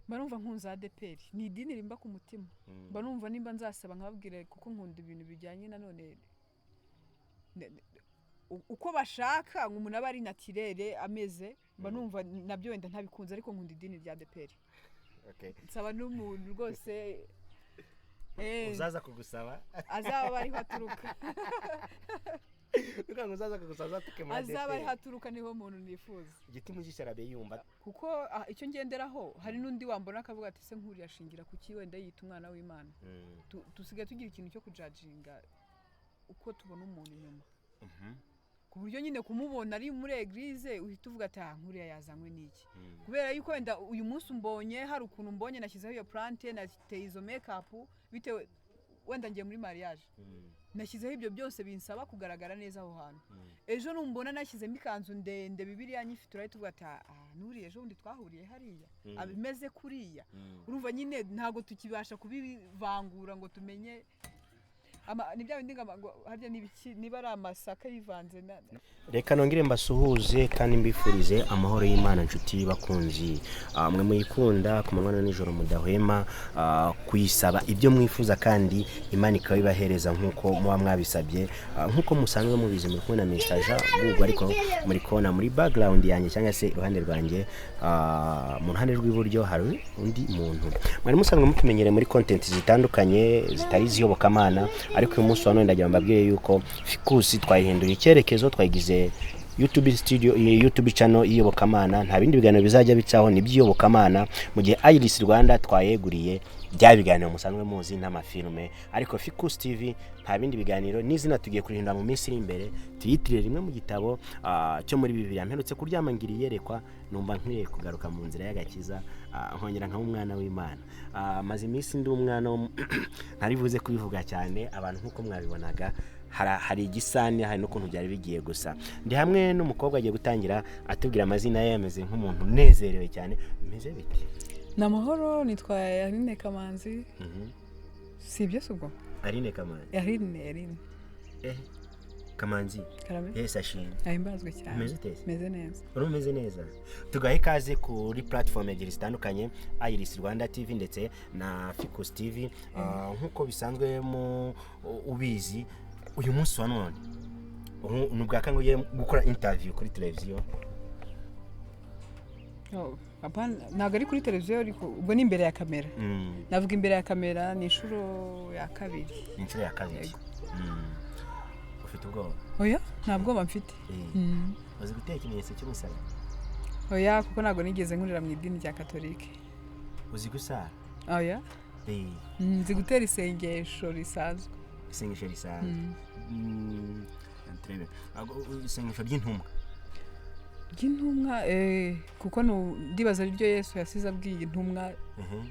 barumva nkunza Adepr ni idini rimba ku mutima barumva nimba nzasaba nkababwira kuko nkunda ibintu bijyanye na none uko bashaka ngo umuntu aba ari naturere ameze banumva nabyo wenda ntabikunze ariko nkunda idini rya Adepr. Okay, nsaba n'umuntu rwose uzaza kugusaba azaba bari haturuka Ukango uzaza kugusaba tukemura Adepr azaba ari haturuka niho umuntu nifuza igiti mujisharabe yumva kuko icyo ngenderaho hari nundi wambona akavuga ati se nkuri yashingira kuki wenda yita umwana w'Imana tusigaye tugira ikintu cyo kujudginga uko tubona umuntu inyuma ku buryo nyine kumubona ari muri eglise uhita uvuga ati nkuri yazanywe niki kubera yuko wenda uyu munsi umbonye hari ukuntu mbonye nashyizeho iyo plante nateye izo makeup bitewe wenda ngiye muri mariage nashyizeho ibyo byose binsaba kugaragara neza aho hantu ejo numbona nashyizemo ikanzu ndende Bibiliya nyifite urahita uvuga ati nuri ejo undi twahuriye hariya abimeze kuriya urumva nyine ntago tukibasha kubivangura ngo tumenye nibya bindi ngo harya nibiki niba ari amasaka yivanze reka nongere mbasuhuze kandi mbifurize amahoro y'Imana nshuti bakunzi mwe muyikunda ku manywa n'ijoro mudahwema kuyisaba ibyo mwifuza kandi Imana ikabibahereza nkuko muba mwabisabye nkuko musanzwe mubizi muri kumwe na Mr. Jean Google ariko muri kona muri background yanjye cyangwa se iruhande rwanjye mu ruhande rw'iburyo hari undi muntu mwari musanzwe mutumenyere muri content zitandukanye zitari ziyobokamana ariko uyu munsi hano ndagira mbabwiye yuko Fikusi twayihindura icyerekezo twayigize YouTube channel iyobokamana nta bindi biganiro bizajya bicaho nibyiyobokamana mu gihe Iris Rwanda twayeguriye bya biganiro musanzwe muzi n'amafilme ariko Fikusi TV nta bindi biganiro n'izina tugiye kurihindura mu minsi iri imbere tuyitire rimwe mu gitabo cyo muri Bibiliya mperutse kuryama ngiri yerekwa numva nkwiye kugaruka mu nzira y'agakiza nkongera nka umwana w'Imana maze iminsi ndi umwana ntarivuze kubivuga cyane abantu nkuko mwabibonaga hari igisani hari no kuntu byari bigiye gusa ndi hamwe n'umukobwa agiye gutangira atubwira amazina ye yameze nk'umuntu nezerewe cyane bimeze biti namahoro nitwa Yari Kamanzi sibyo subwo Yari Kamanzi Yari Kamanzi yes ashimwe ahimbazwe cyane meze neza urumeze neza tugahe kaze kuri platform ebyiri zitandukanye Iris Rwanda TV ndetse na Fikusi TV nkuko bisanzwe mu ubizi uyu munsi wa none nubwa kanguye gukora interview kuri televiziyo apana ntago ari kuri televiziyo ariko ubwo ni imbere ya kamera navuga imbere ya kamera ni inshuro ya kabiri ufite ubwoba oya nta bwoba mfite uzi guteka ikimenyetso cy'umusaraba oya kuko ntago nigeze nkurira mu idini rya Katolike uzi gusara oya nzi gutera isengesho risanzwe isengesho ry'intumwa kuko ndibaza ryo Yesu yasize abwiye intumwa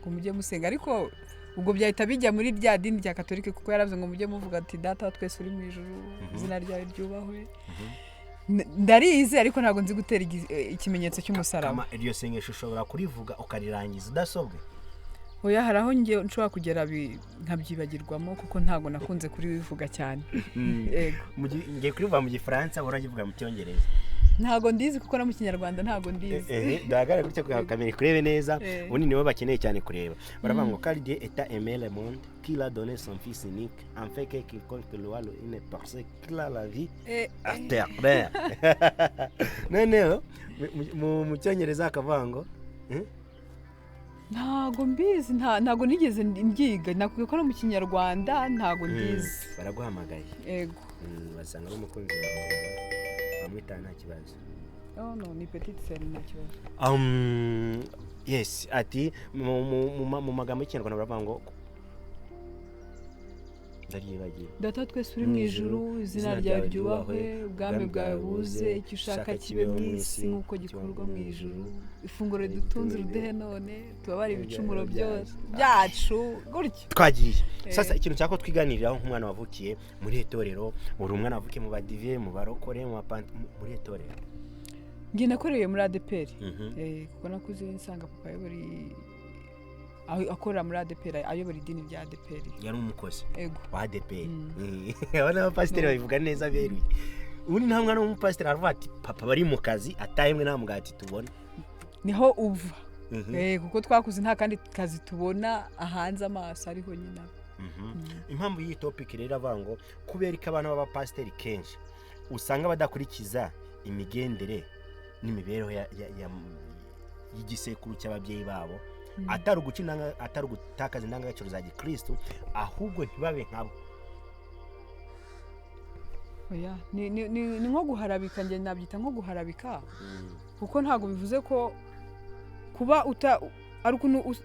ngo mujye musenga ariko ubwo byahita bijya muri rya dini rya Katolike kuko yaravuze ngo mujye muvuga ati data twese uri mu ijuru izina ryawe ryubahwe ndarize ariko ntago nzi gutera ikimenyetso cy'umusaraba iryo sengesho ushobora kurivuga ukarirangiza udasobwe oya haraho ngiye nshobora kugera nkabyibagirwamo kuko ntago nakunze kuri bivuga cyane yego ngiye kurivuga mu Gifaransa uragivuga mu Cyongereza ntago ndizi kuko no mu Kinyarwanda ntago ndizi dagara gutya kamera kurebe neza ubundi nibo bakeneye cyane kureba baravuga ngo car Dieu est aimé le monde qu'il a donné son fils unique afin que quiconque le voit ne pense qu'il a la vie éternelle noneho mu Cyongereza akavuga ngo ntago mbizi ntago nigeze mbyiga nakubwiye ko no mu Kinyarwanda ntago ndizi baraguhamagaye yego basanga n'umukunzi wawe bamwita nta kibazo no ni petite sœur nta kibazo yes ati mu magambo y'Ikinyarwanda baravuga ngo ndaribagiye data twese uri mu ijuru izina ryawe ryubahwe ubwami bwawe buze icyo ushaka kibe mu isi nk'uko gikorwa mu ijuru ifunguro ridutunze urudehe none tubabare ibicumuro byose byacu gutyo twagiye sasa ikintu cyako twiganiriraho nk'umwana wavukiye muri etorero uri umwana wavukiye mu badive mu barokore mu muri etorero ngiye nakoreye muri Adepr kuko nakuze nsanga papa akora muri Adepr ayobora idini rya Adepr yari umukozi yego wa Adepr abana b'abapasiteri babivuga neza beruye ubundi nta mwana w'umupasiteri aravuga ati papa bari mu kazi atahemwe nta mugati tubona niho uva kuko twakuze nta kandi kazi tubona ahanze amaso ariho nyina. Impamvu y'iyi topic rero avuga ngo kubera ko abana b'abapasiteri kenshi usanga badakurikiza imigendere n'imibereho y'igisekuru cy'ababyeyi babo, atari ugutakaza indangagaciro za gikristo, ahubwo ntibabe nkabo. Oya, ni nko guharabika, njye nabyita nko guharabika, kuko ntabwo bivuze ko kuba ari ukuntu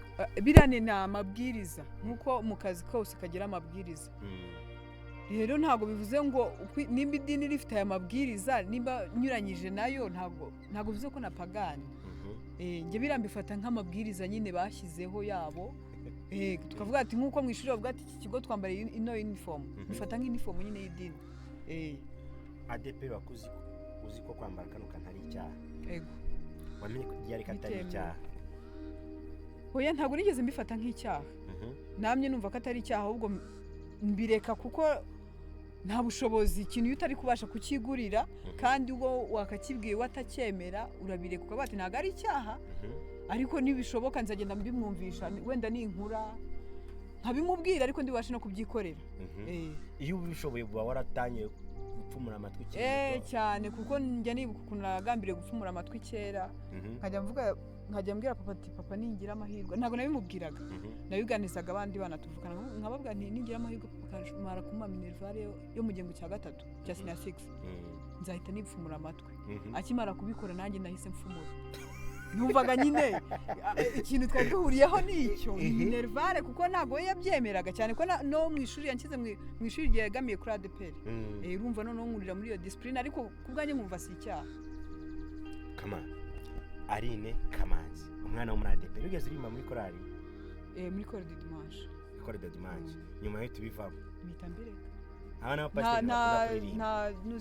birane na amabwiriza, nkuko mu kazi kose kagira amabwiriza. Rero ntabwo bivuze ngo nimba idini rifite aya mabwiriza, nimba nyuranyije nayo, ntabwo bivuze ko napagani. Njye birambifata nk'amabwiriza nyine bashyizeho yabo. Tukavuga ati nkuko mu ishuri bavuga ati iki kigo twambara ino uniform, bifata nk'uniform nyine y'idini. Adepr wakuzi uzi ko kwambara kano kantari icyaha. Yego. Wamenye ko Yari katari icyaha. Oya, ntabwo nigeze mbifata nk'icyaha. Namye numva ko atari icyaha, ahubwo mbireka kuko nta bushobozi, ikintu iyo utari kubasha kukigurira kandi ubwo wakakibwiye watacyemera, urabireka ukavuga ati ntabwo ari icyaha, ariko nibishoboka nzagenda mbimwumvisha, wenda ninkura nkabimubwira, ariko ndibashe no kubyikorera. Iyo ubishoboye uba waratanye gupfumura amatwi kera. Cyane, kuko njya nibuka ukuntu nagambiriye gupfumura amatwi kera, nkajya mbwira papa ati papa ningira amahirwe, ntabwo nabimubwiraga, nabiganizaga abandi bana tuvukana, nkababwira nti ningira amahirwe papa mara kumpa minervare yo mu gihembwe cya 3 cya senior 6, nzahita nipfumura amatwi. Akimara kubikora nanjye nahise mfumura. Numvaga nyine ikintu twari duhuriyeho n'icyo minervare, kuko ntabwo yabyemeraga cyane ko no mu ishuri yankize mu ishuri ryegamiye kuri Adepr. Urumva noneho nkurira muri iyo discipline, ariko kubwanjye nkumva si icyaha. Arine Kamanzi, umwana wo muri Adepr, ugeze urima muri korali? Muri kore de dimanche. Kore de dimanche. Nyuma yo tubivamo. Mita mbere. Abana b'abapasiteri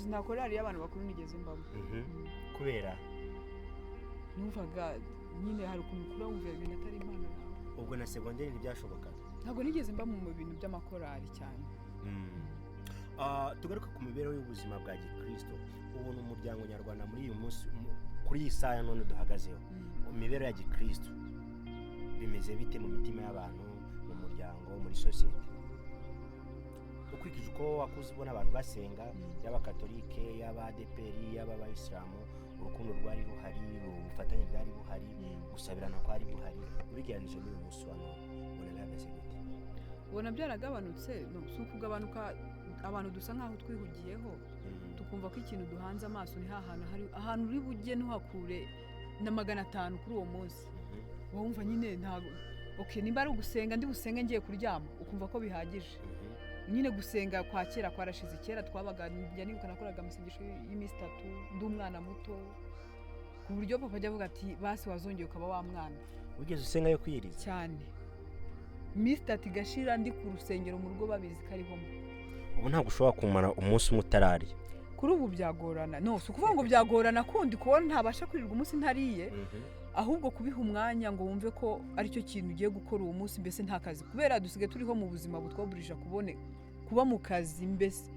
nta korali y'abantu bakuru nigeze mbamo. Kubera numvaga nyine hari ukuntu kura wumva ibintu atari Imana yawe. Ubwo na segonderi ntibyashobokaga? Ntabwo nigeze mba mu bintu by'amakorali cyane. Tugaruka ku mibereho y'ubuzima bwa gikristo, ubona umuryango nyarwanda muri uyu munsi, kuri iyi saha none duhagazeho, imibereho ya gikristo bimeze bite mu mitima y'abantu, mu muryango, muri sosiyete? Ukurikije uko wakuze ubona abantu basenga, y'abakatolike, y'abadeperi, y'abayisilamu, urukundo rwari ruhari, ubufatanye bwari buhari, gusabirana kwari buhari, ubigeranije n'uyu munsi wa none, ubona bihagaze gute? Ubona byaragabanutse, si ukugabanuka, abantu dusa nkaho twihugiyeho, tukumva ko ikintu duhanze amaso ni hahana hari ahantu uri bujye ntuhakure na 500 kuri uwo munsi. Wumva nyine ntabwo nimba ari ugusenga ndi busenge ngiye kuryama, ukumva ko bihagije. Nyine gusenga kwa kera kwarashize, kera twabaga njya nibuka nakoraga amasengesho y'iminsi 3 ndi umwana muto, ku buryo papa ajya avuga ati basi wazongeye ukaba wa mwana. Ugeze usenga yo kwiyiriza cyane, iminsi 3 igashira ndi ku rusengero mu rugo babizi ko ariho. Ubu ntabwo ushobora kumara umunsi umutarari? Kuri ubu byagorana, si ukuvuga ngo byagorana kundi kubona ntabasha kwirirwa umunsi ntariye, ahubwo kubiha umwanya ngo wumve ko aricyo kintu ugiye gukora uwo munsi, mbese nta kazi, kubera dusige turiho mu buzima butwaburije kuba mu kazi. Mbese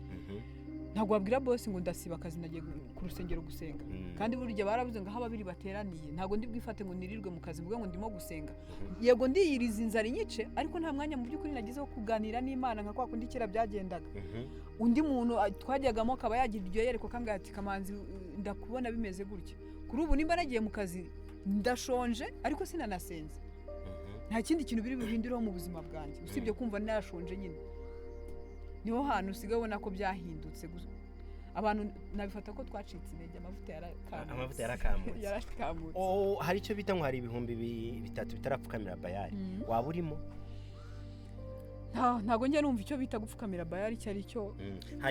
ntabwo wabwira boss ngo ndasiba akazi nagiye ku rusengero gusenga, kandi burya barabuze ngo aho babiri bateraniye, ntabwo ndi bwifate ngo nirirwe mu kazi mvuga ngo ndimo gusenga. Yego ndiyiriza inzara inyice, ariko nta mwanya mu by'ukuri nagize wo kuganira n'Imana nka kwa kundi kera byagendaga. Undi muntu twajyagamo akaba yagira iryo yereko kambwira ati Kamanzi ndakubona bimeze gutya. Kuri ubu nimba nagiye mu kazi ndashonje ariko sinanasenze, nta kindi kintu biri buhindureho mu buzima bwanjye usibye kumva narashonje nyine. Niho hantu usigaye ubona ko byahindutse. Abantu nabifata ko twacitse intege, amavuta yarakamutse. Hari icyo bita ngo hari ibihumbi 3 bitarapfukamira Bayali, waba urimo? Ntago njye numva icyo bita gupfukamira Bayali icyo ari cyo.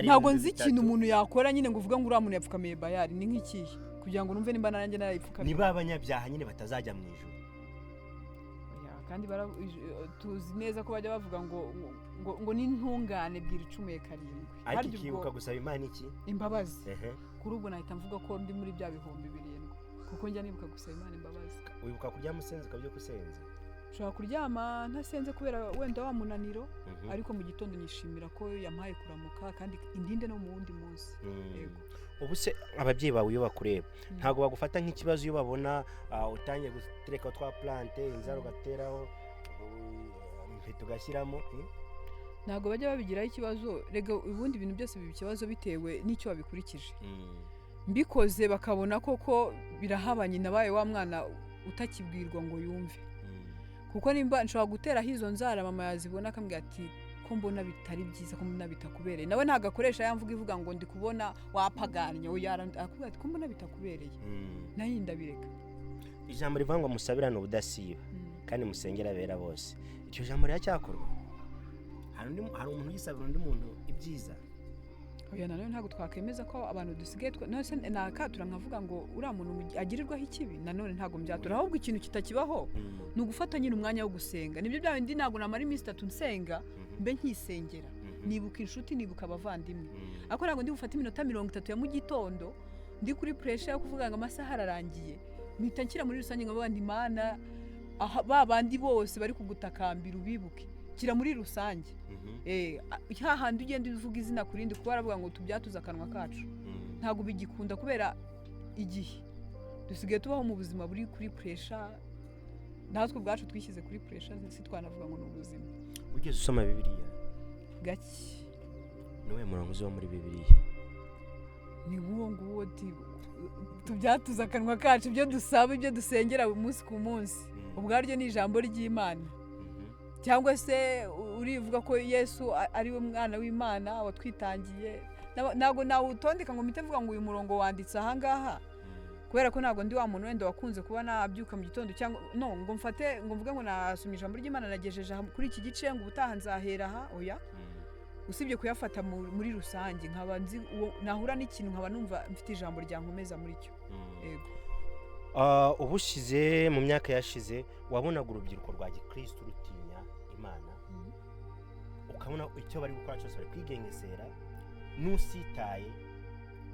Ntago nzi ikintu umuntu yakora nyine ngo uvuga ngo uriya muntu yapfukamiye Bayali ni nk'ikihe, kugira ngo numve nimba nanjye narayipfukamira. Niba abanyabyaha nyine batazajya mu ijuru. Kandi tuzi neza ko bajya bavuga ngo n'intungane bwira icumuye 7. Ariko ikibuka gusaba Imana iki? Imbabazi. Kuri ubu nahita mvuga ko ndi muri bya bihumbi 7, kuko njya nibuka gusaba Imana imbabazi. Wibuka kuryama usenze ukabyo kusenza? Ushobora kuryama ntasenze kubera wenda wa munaniro, ariko mu gitondo nishimira ko yampaye kuramuka kandi indinde no mu wundi munsi. Yego. ubu se ababyeyi bawe iyo bakureba ntabwo bagufata nk'ikibazo iyo babona utangiye gutereka twa plante inzara ugateraho impeta ugashyiramo ntabwo bajya babigiraho ikibazo rega ubundi ibintu byose biba ikibazo bitewe n'icyo wabikurikije mbikoze bakabona koko birahabanye nabaye wa mwana utakibwirwa ngo yumve kuko nimba nshobora guteraho izo nzara mama yazibona akambwira ati ko mbona bitari byiza ko mbona bitakubereye nawe ntabwo akoresha yamvuga ivuga ngo ndi kubona wapaganye akubwira ati ko mbona bitakubereye nayo ndabireka ijambo rivuga ngo musabirane ubudasiba kandi musengera abera bose icyo jambo riracyakorwa hari umuntu yisabira undi muntu ibyiza oya nanone ntabwo twakemeza ko abantu dusigaye nose nakatura nkavuga ngo uriya muntu agirirwaho ikibi nanone ntabwo mbyatura ahubwo ikintu kitakibaho ni ugufata nyine umwanya wo gusenga nibyo bya bindi ntabwo namara iminsi 3 nsenga mbe nkisengera nibuka inshuti nibuka abavandimwe ariko ntabwo ndi gufata iminota 30 ya mu gitondo ndi kuri pressure yo kuvuga ngo amasaha ararangiye mpita nshyira muri rusange ngo abandi Imana babandi bose bari kugutakambira ubibuke kira muri rusange hahandi ugenda uvuga izina kurindi kuba aravuga ngo tubyatuza akanwa kacu ntabwo bigikunda kubera igihe dusigaye tubaho mu buzima buri kuri pressure natwe ubwacu twishyize kuri pressure si twanavuga ngo ni ubuzima ugeze usoma Bibiliya gake niwe murongo uzi wo muri Bibiliya ni uwo nguwo tubyatuza akanwa kacu ibyo dusaba ibyo dusengera umunsi ku munsi ubwaryo ni ijambo ry'Imana cyangwa se urivuga ko Yesu ari we mwana w'Imana watwitangiye ntabwo nawe utondeka ngo mpite mvuga ngo uyu murongo wanditse aha ngaha kubera ko ntabwo ndi wa muntu wenda wakunze kuba nabyuka mu gitondo cyangwa no ngo mfate ngo mvuge ngo nasomye ijambo ry'Imana nagejeje kuri iki gice ngo ubutaha nzahera aha oya usibye kuyafata muri rusange nkaba nzi nahura n'ikintu nkaba numva mfite ijambo ryankomeza muri cyo yego ubushize mu myaka yashize wabonaga urubyiruko rwa gikristo rutinya Imana ukabona icyo bari gukora cyose bari kwigengesera n'usitaye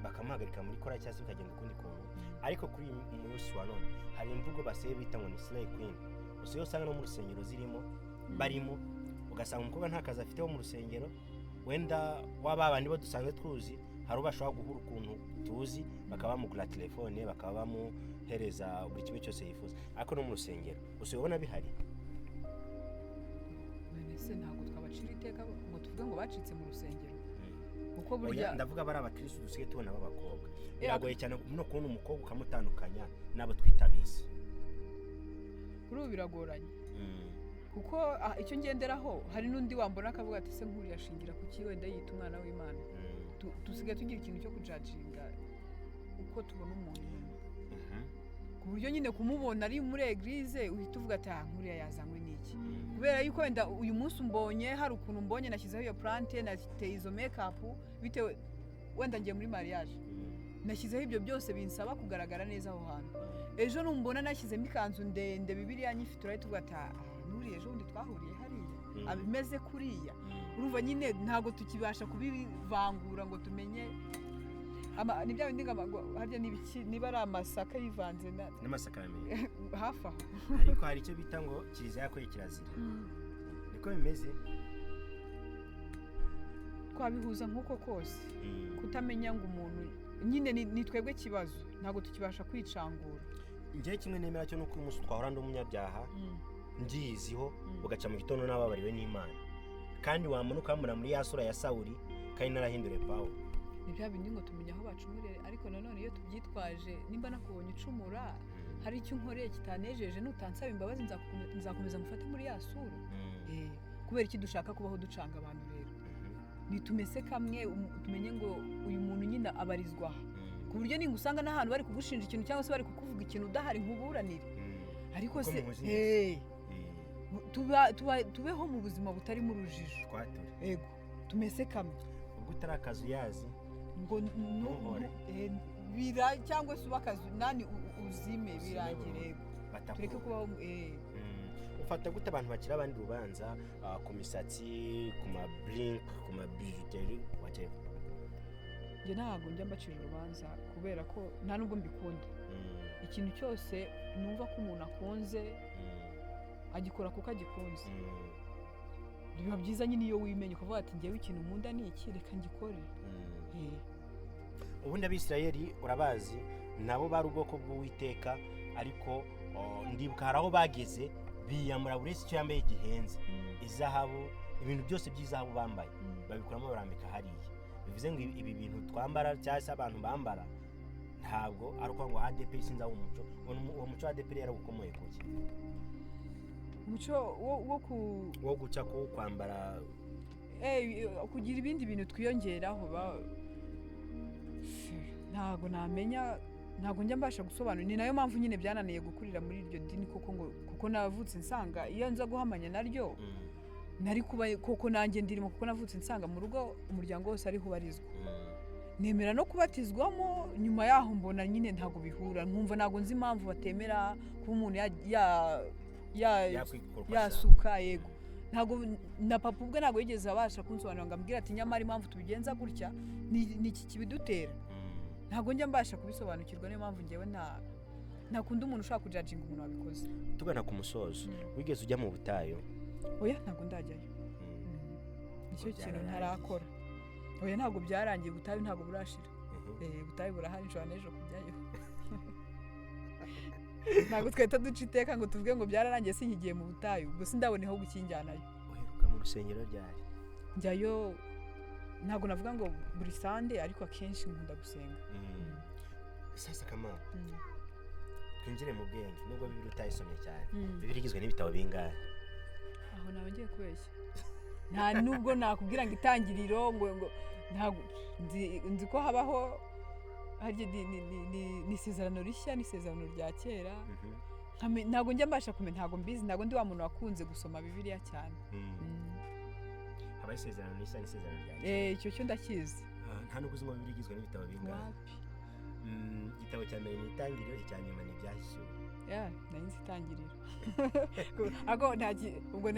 bakamuhagarika muri kora cyangwa se bikagenda ukundi kuntu ariko kuri uyu munsi wa none hari imvugo basigaye bita ngo ni slay queen usigaye usanga no mu rusengero zirimo barimo ugasanga umukobwa nta kazi afite wo mu rusengero wenda waba bandi bo dusanzwe tuzi hari ubashobora guhura ukuntu tuzi bakaba bamugura telefone bakaba bamuhereza buri kimwe cyose yifuza ariko no mu rusengero usibona bihari mbese ntabwo twabacira iteka ngo tuvuge ngo bacitse mu rusengero kuko burya ndavuga bari abakristo dusigaye tubona b'abakobwa biragoye cyane no kubona umukobwa ukamutandukanya n'abo twita bisi kuri ubu biragoranye kuko icyo ngenderaho hari n'undi wambona akavuga ati se nkuri yashingira kuki wenda yita umwana w'Imana dusigaye tugira ikintu cyo kujajinga uko tubona umuntu ku buryo nyine kumubona ari muri eglise uhita uvuga ati nkuriya yazanywe n'iki kubera yuko wenda uyu munsi umbonye hari ukuntu mbonye nashyizeho iyo plante nateye izo makeup bitewe wenda ngiye muri mariage nashyizeho ibyo byose binsaba kugaragara neza aho hantu ejo numbona nashyizemo ikanzu ndende Bibiliya nyifite urahita uvuga ati nuriye ejo undi twahuriye hariya abimeze kuriya urumva nyine ntabwo tukibasha kubivangura ngo tumenye ni bya bindi harya niba ari amasaka yivanze n'amasaka hafi aho ariko hari icyo bita ngo kiliziya yakoye kirazira niko bimeze twabihuza nk'uko kose kutamenya ngo umuntu nyine ni twebwe kibazo ntabwo tukibasha kwicangura njye kimwe nemera cyo nuko uyu munsi twahora ndi umunyabyaha ngiyiziho ugaca mu gitondo n'ababariwe n'Imana kandi wamanuka mura muri ya sura ya Sawuli kandi narahindure Pawulo ni bya bindi ngo tumenye aho bacumurere ariko nanone iyo tubyitwaje nimba nakubonye ucumura hari icyo unkoreye kitanejeje nutansaba imbabazi nzakomeza mufate muri ya sura kubera iki dushaka kubaho ducanga abantu rero nitumese kamwe tumenye ngo uyu muntu nyine abarizwa ku buryo ninga usanga n'ahantu bari kugushinja ikintu cyangwa se bari kukuvuga ikintu udahari nkuburanire ariko se tubeho mu buzima butari mu rujijo yego tumese kamwe ubwo utarakaza uyazi ngo cyangwa se ubakazi nani uzime birangire tureke kubaho ufata gute abantu bakira abandi rubanza ku misatsi ku ma blink ku ma bijuteri whatever njye ntabwo njya mbacira urubanza kubera ko nta nubwo mbikunda ikintu cyose numva ko umuntu akunze agikora kuko agikunze biba byiza nyine iyo wimenye ukavuga ati njyewe ikintu nkunda ni iki reka ngikore ubundi abisirayeli urabazi nabo bari ubwoko bw'Uwiteka ariko ndibuka hari aho bageze biyamura buri wese icyo yambaye gihenze izahabu ibintu byose by'izahabu bambaye babikuramo barambika hariya bivuze ngo ibi bintu twambara cyangwa se abantu bambara ntabwo ari uko ngo Adepr sinza umuco uwo muco wa Adepr yaragukomoye kuki umuco wo guca ko kwambara kugira ibindi bintu twiyongeraho ntago namenya ntago njya mbasha gusobanura ni nayo mpamvu nyine byananiye gukurira muri iryo dini kuko navutse nsanga iyo nza guhamanya naryo nari kuba koko nanjye ndirimo kuko navutse nsanga mu rugo umuryango wose ariho ubarizwa nemera no kubatizwamo nyuma yaho mbona nyine ntago bihura nkumva nago nzi impamvu batemera kuba umuntu yasuka yego ntago na papa ubwe ntago yigeze abasha kunsobanurira ngo ambwira ati nyamara impamvu tubigenza gutya ni iki kibidutera ntago njya mbasha kubisobanukirwa niyo mpamvu ngewe ntakunda umuntu ushaka kujajinga umuntu wabikoze tugana ku musozo wigeze ujya mu butayu oya ntago ndajyayo nicyo kintu ntarakora oya ntago byarangiye ubutayu ntago burashira ubutayu burahari nshobora n'ejo kujyayo ntago twahita duca iteka ngo tuvuge ngo byararangiye sinkigiye mu butayu gusa ndaboneho gukinjyanayo uheruka mu rusengero ryari njyayo ntago navuga ngo buri sande ariko akenshi nkunda gusenga sasa kama twinjire mu bwenge nubwo bibiri utayisomye cyane bibiri igizwe n'ibitabo bingahe aho nawe ngiye kubeshya nta nubwo nakubwira ngo itangiriro ngo ntago nzi ko habaho harya ni isezerano rishya n'isezerano rya kera ntago njya mbasha kumenya ntago mbizi ntago ndi wa muntu wakunze gusoma bibiliya cyane habaho isezerano rishya n'isezerano rya kera icyo cyo ndakizi nta nubwo uzi ngo bibiri igizwe n'ibitabo bingahe igitabo cya mbere ni itangiriro icya nyuma ni ibyahishuwe nari nzi itangiriro ubwo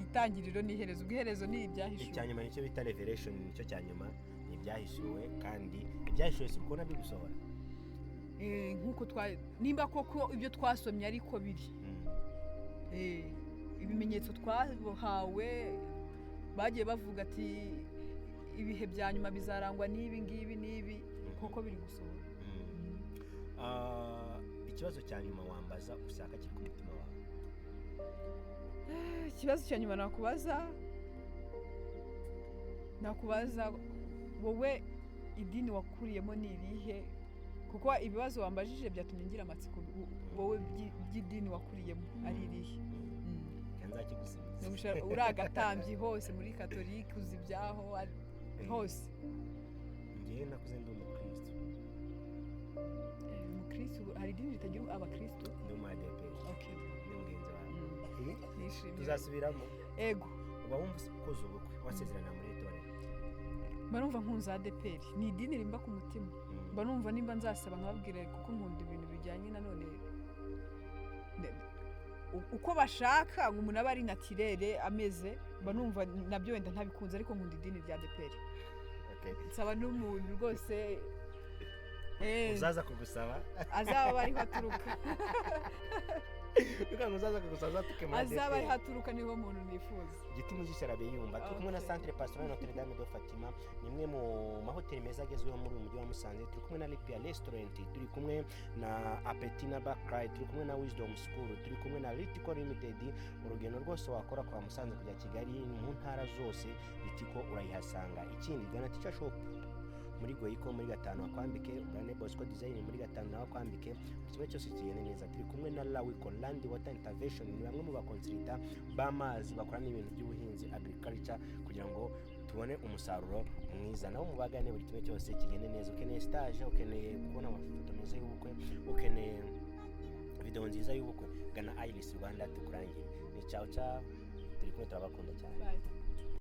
itangiriro ni iherezo ubwiherezo ni ibyahishuwe icya nyuma nicyo bita revelation nicyo cya nyuma ni ibyahishuwe kandi ibyahishuwe si uko nabyo gusohora nk'uko nimba koko ibyo twasomye ariko biri ibimenyetso twahawe bagiye bavuga ati ibihe bya nyuma bizarangwa n'ibi ngibi n'ibi koko biri gusohora ikibazo cya nyuma wambaza ushaka kiri ku mutima wawe ikibazo cya nyuma nakubaza wowe idini wakuriyemo ni irihe kuko ibibazo wambajije byatumye ngira amatsiko wowe by'idini wakuriyemo ari irihe nzakigusubiza uri agatambyi hose muri katolike uzi ibyaho hose ngewe nakuze ndi umukristo hari idini ritagira abakristo ndi umu Adepr ni mugenzi wawe tuzasubiramo ego uba wumva ukoze ubukwe wasezerana muri itorero mba numva nkunze Adepr ni idini rimba ku mutima mba numva nimba nzasaba nkababwira kuko nkunda ibintu bijyanye na none uko bashaka ngo umuntu aba ari natirere ameze mba numva nabyo wenda ntabikunze ariko nkunda idini rya Adepr nsaba n'umuntu rwose uzaza kugusaba azaba ariho aturuka ngo uzaza kugusaba azatuke muri Adepr azaba ariho aturuka niho muntu nifuza igituma ujisharabe yumva turi kumwe na Centre Pastoral Notre Dame de Fatima ni imwe mu mahoteli meza agezweho muri uyu mujyi wa Musanze turi kumwe na Lipia Restaurant turi kumwe na Appetit na Backcry turi kumwe na Wisdom School turi kumwe na Ritiko Limited urugendo rwose wakora kwa Musanze kujya Kigali mu ntara zose Ritiko urayihasanga ikindi gana Teacher Shop muri Goyiko muri gatanu akwambike Brane Bosco Design muri gatanu nawe akwambike kimwe cyose kigene neza turi kumwe na Lawiko Land Water Intervention ni bamwe mu bakonsulta b'amazi bakora n'ibintu by'ubuhinzi agriculture kugira ngo tubone umusaruro mwiza nawo mubagane buri kimwe cyose kigene neza ukeneye stage ukeneye kubona amafoto meza y'ubukwe ukeneye video nziza y'ubukwe gana Iris Rwanda tukurangire ni ciao turi kumwe turabakunda cyane.